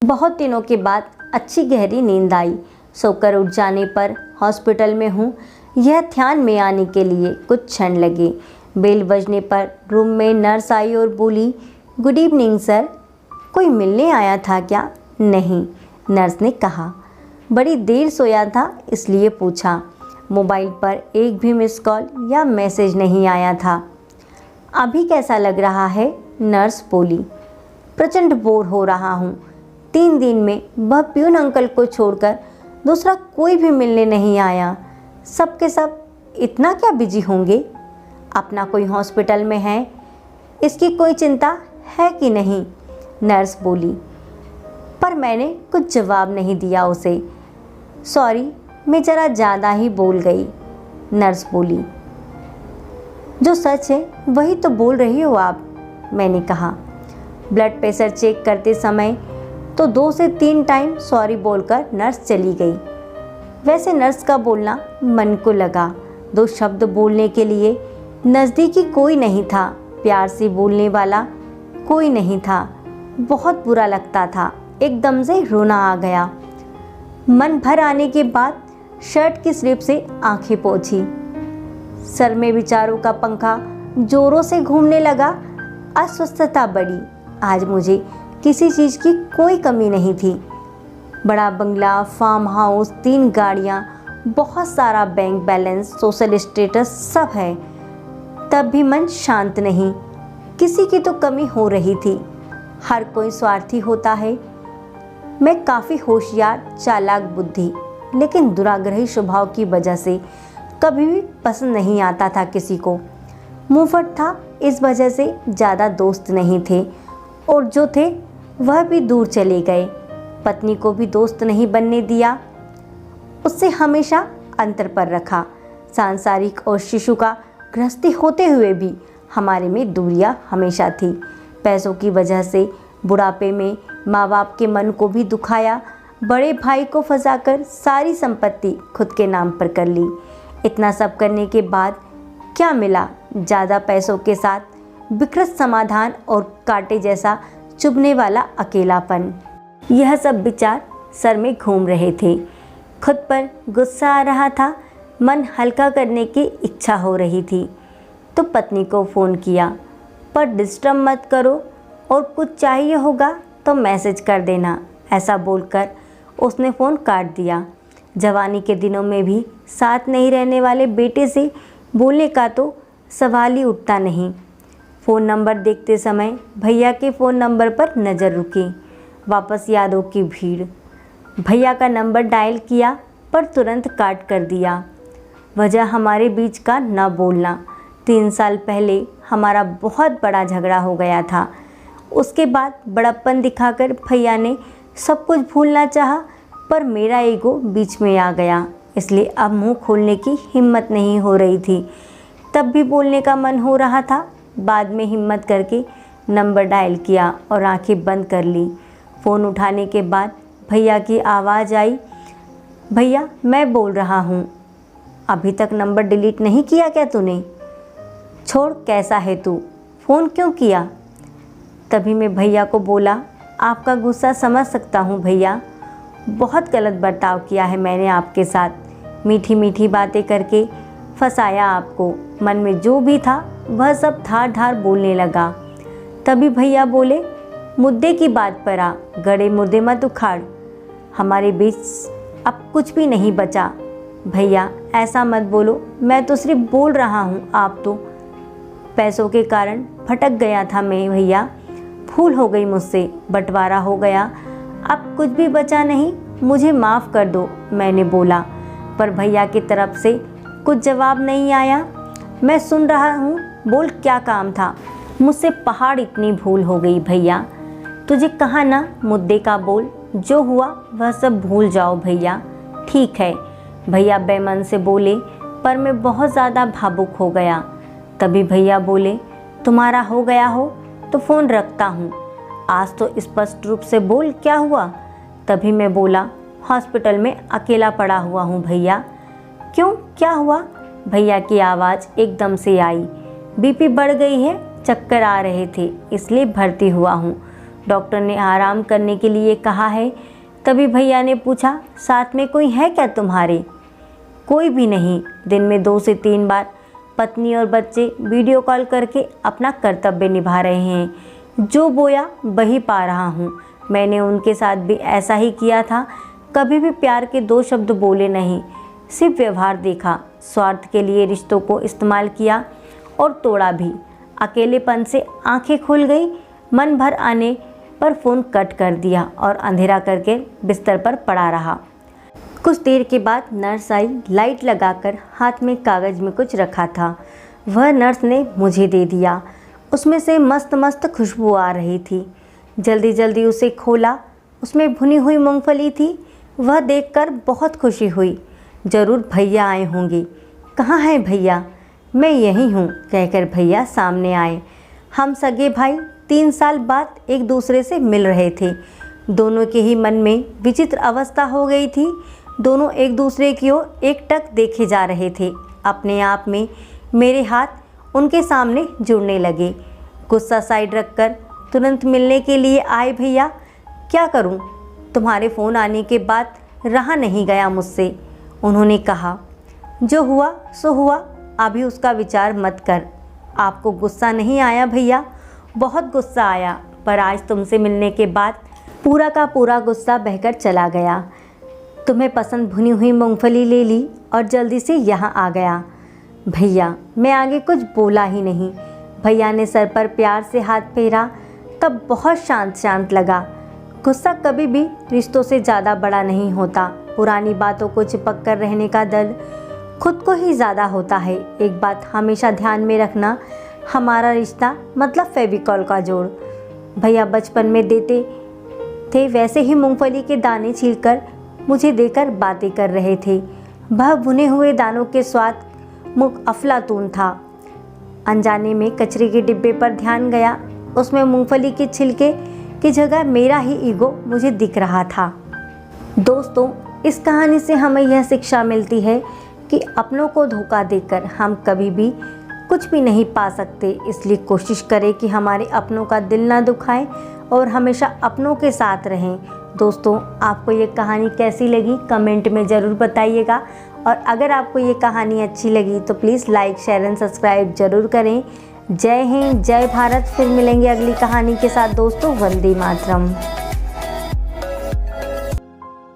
बहुत दिनों के बाद अच्छी गहरी नींद आई। सोकर उठ जाने पर हॉस्पिटल में हूँ, यह ध्यान में आने के लिए कुछ क्षण लगे। बेल बजने पर रूम में नर्स आई और बोली, गुड इवनिंग सर, कोई मिलने आया था क्या? नहीं, नर्स ने कहा। बड़ी देर सोया था इसलिए पूछा। मोबाइल पर एक भी मिस कॉल या मैसेज नहीं आया था। अभी कैसा लग रहा है? नर्स बोली। प्रचंड बोर हो रहा हूँ। 3 दिन में वह प्यून अंकल को छोड़कर दूसरा कोई भी मिलने नहीं आया। सब के सब इतना क्या बिजी होंगे? अपना कोई हॉस्पिटल में है, इसकी कोई चिंता है कि नहीं? नर्स बोली। पर मैंने कुछ जवाब नहीं दिया उसे। सॉरी, मैं ज़रा ज़्यादा ही बोल गई, नर्स बोली। जो सच है वही तो बोल रही हो आप, मैंने कहा। ब्लड प्रेशर चेक करते समय तो 2 से 3 टाइम सॉरी बोलकर नर्स चली गई। वैसे नर्स का बोलना मन को लगा। 2 शब्द बोलने के लिए नज़दीकी कोई नहीं था, प्यार से बोलने वाला कोई नहीं था। बहुत बुरा लगता था, एकदम से रोना आ गया। मन भर आने के बाद शर्ट की स्लिप से आंखें पोंछी। सर में विचारों का पंखा जोरों से घूमने लगा। अस्वस्थता बढ़ी। आज मुझे किसी चीज़ की कोई कमी नहीं थी। बड़ा बंगला, फार्म हाउस, 3 गाड़ियाँ, बहुत सारा बैंक बैलेंस, सोशल स्टेटस सब है, तब भी मन शांत नहीं। किसी की तो कमी हो रही थी। हर कोई स्वार्थी होता है। मैं काफ़ी होशियार, चालाक बुद्धि, लेकिन दुराग्रही स्वभाव की वजह से कभी भी पसंद नहीं आता था किसी को। मुंहफट था, इस वजह से ज़्यादा दोस्त नहीं थे, और जो थे वह भी दूर चले गए। पत्नी को भी दोस्त नहीं बनने दिया, उससे हमेशा अंतर पर रखा। सांसारिक और शिशु का गृहस्थी होते हुए भी हमारे में दूरियां हमेशा थी। पैसों की वजह से बुढ़ापे में माँ बाप के मन को भी दुखाया। बड़े भाई को फंसाकर सारी संपत्ति खुद के नाम पर कर ली। इतना सब करने के बाद क्या मिला? ज़्यादा पैसों के साथ विकृत समाधान और कांटे जैसा चुभने वाला अकेलापन। यह सब विचार सर में घूम रहे थे। खुद पर गुस्सा आ रहा था। मन हल्का करने की इच्छा हो रही थी तो पत्नी को फ़ोन किया, पर डिस्टर्ब मत करो और कुछ चाहिए होगा तो मैसेज कर देना, ऐसा बोलकर उसने फ़ोन काट दिया। जवानी के दिनों में भी साथ नहीं रहने वाले बेटे से बोलने का तो सवाल ही उठता नहीं। फ़ोन नंबर देखते समय भैया के फ़ोन नंबर पर नज़र रुकी। वापस यादों की भीड़। भैया का नंबर डायल किया पर तुरंत काट कर दिया। वजह हमारे बीच का न बोलना। 3 साल पहले हमारा बहुत बड़ा झगड़ा हो गया था। उसके बाद बड़प्पन दिखाकर भैया ने सब कुछ भूलना चाहा, पर मेरा ईगो बीच में आ गया, इसलिए अब मुंह खोलने की हिम्मत नहीं हो रही थी। तब भी बोलने का मन हो रहा था। बाद में हिम्मत करके नंबर डायल किया और आंखें बंद कर ली। फ़ोन उठाने के बाद भैया की आवाज़ आई, भैया मैं बोल रहा हूँ। अभी तक नंबर डिलीट नहीं किया क्या तूने? छोड़, कैसा है तू, फ़ोन क्यों किया? तभी मैं भैया को बोला, आपका गुस्सा समझ सकता हूँ भैया, बहुत गलत बर्ताव किया है मैंने आपके साथ। मीठी मीठी बातें करके फंसाया आपको। मन में जो भी था वह सब धार धार बोलने लगा। तभी भैया बोले, मुद्दे की बात पर आ, गड़े मुद्दे मत उखाड़। हमारे बीच अब कुछ भी नहीं बचा। भैया ऐसा मत बोलो, मैं तो सिर्फ बोल रहा हूँ। आप तो पैसों के कारण भटक गया था मैं भैया, भूल हो गई मुझसे, बंटवारा हो गया, अब कुछ भी बचा नहीं, मुझे माफ़ कर दो, मैंने बोला। पर भैया की तरफ से कुछ जवाब नहीं आया। मैं सुन रहा हूँ, बोल क्या काम था? मुझसे पहाड़ इतनी भूल हो गई भैया। तुझे कहा ना मुद्दे का बोल, जो हुआ वह सब भूल जाओ भैया। ठीक है, भैया बेमन से बोले, पर मैं बहुत ज़्यादा भावुक हो गया। तभी भैया बोले, तुम्हारा हो गया हो तो फ़ोन रखता हूँ, आज तो स्पष्ट रूप से बोल क्या हुआ? तभी मैं बोला, हॉस्पिटल में अकेला पड़ा हुआ हूँ भैया। क्यों, क्या हुआ? भैया की आवाज़ एकदम से आई, बीपी बढ़ गई है, चक्कर आ रहे थे, इसलिए भर्ती हुआ हूँ। डॉक्टर ने आराम करने के लिए कहा है। तभी भैया ने पूछा, साथ में कोई है क्या तुम्हारे? कोई भी नहीं। दिन में 2 से 3 बार पत्नी और बच्चे वीडियो कॉल करके अपना कर्तव्य निभा रहे हैं। जो बोया वही पा रहा हूँ। मैंने उनके साथ भी ऐसा ही किया था। कभी भी प्यार के 2 शब्द बोले नहीं, सिर्फ व्यवहार देखा। स्वार्थ के लिए रिश्तों को इस्तेमाल किया और तोड़ा भी। अकेलेपन से आंखें खुल गई। मन भर आने पर फ़ोन कट कर दिया और अंधेरा करके बिस्तर पर पड़ा रहा। कुछ देर के बाद नर्स आई। लाइट लगाकर हाथ में कागज़ में कुछ रखा था। वह नर्स ने मुझे दे दिया। उसमें से मस्त मस्त खुशबू आ रही थी। जल्दी जल्दी उसे खोला। उसमें भुनी हुई मूंगफली थी। वह देखकर बहुत खुशी हुई। ज़रूर भैया आए होंगे। कहाँ हैं भैया? मैं यहीं हूँ, कहकर भैया सामने आए। हम सगे भाई 3 साल बाद एक दूसरे से मिल रहे थे। दोनों के ही मन में विचित्र अवस्था हो गई थी। दोनों एक दूसरे की ओर एकटक देखे जा रहे थे। अपने आप में मेरे हाथ उनके सामने जुड़ने लगे। गुस्सा साइड रखकर तुरंत मिलने के लिए आए भैया। क्या करूं? तुम्हारे फ़ोन आने के बाद रहा नहीं गया मुझसे। उन्होंने कहा, जो हुआ सो हुआ, अभी उसका विचार मत कर। आपको गुस्सा नहीं आया भैया? बहुत गुस्सा आया, पर आज तुमसे मिलने के बाद पूरा का पूरा गुस्सा बहकर चला गया। तुम्हें पसंद भुनी हुई मूंगफली ले ली और जल्दी से यहाँ आ गया। भैया, मैं आगे कुछ बोला ही नहीं। भैया ने सर पर प्यार से हाथ फेरा। तब बहुत शांत शांत लगा। गुस्सा कभी भी रिश्तों से ज़्यादा बड़ा नहीं होता। पुरानी बातों को चिपक कर रहने का दर्द खुद को ही ज़्यादा होता है। एक बात हमेशा ध्यान में रखना, हमारा रिश्ता मतलब फेविकॉल का जोड़। भैया बचपन में देते थे वैसे ही मूंगफली के दाने छीलकर मुझे देकर बातें कर रहे थे। वह भुने हुए दानों के स्वाद मुख अफलातून था। अनजाने में कचरे के डिब्बे पर ध्यान गया। उसमें मूंगफली के छिलके की जगह मेरा ही ईगो मुझे दिख रहा था। दोस्तों, इस कहानी से हमें यह शिक्षा मिलती है कि अपनों को धोखा देकर हम कभी भी कुछ भी नहीं पा सकते। इसलिए कोशिश करें कि हमारे अपनों का दिल ना दुखाएं और हमेशा अपनों के साथ रहें। दोस्तों, आपको ये कहानी कैसी लगी कमेंट में ज़रूर बताइएगा। और अगर आपको ये कहानी अच्छी लगी तो please like, share and subscribe ज़रूर करें। जय हिंद, जय भारत। फिर मिलेंगे अगली कहानी के साथ दोस्तों। वंदे मातरम।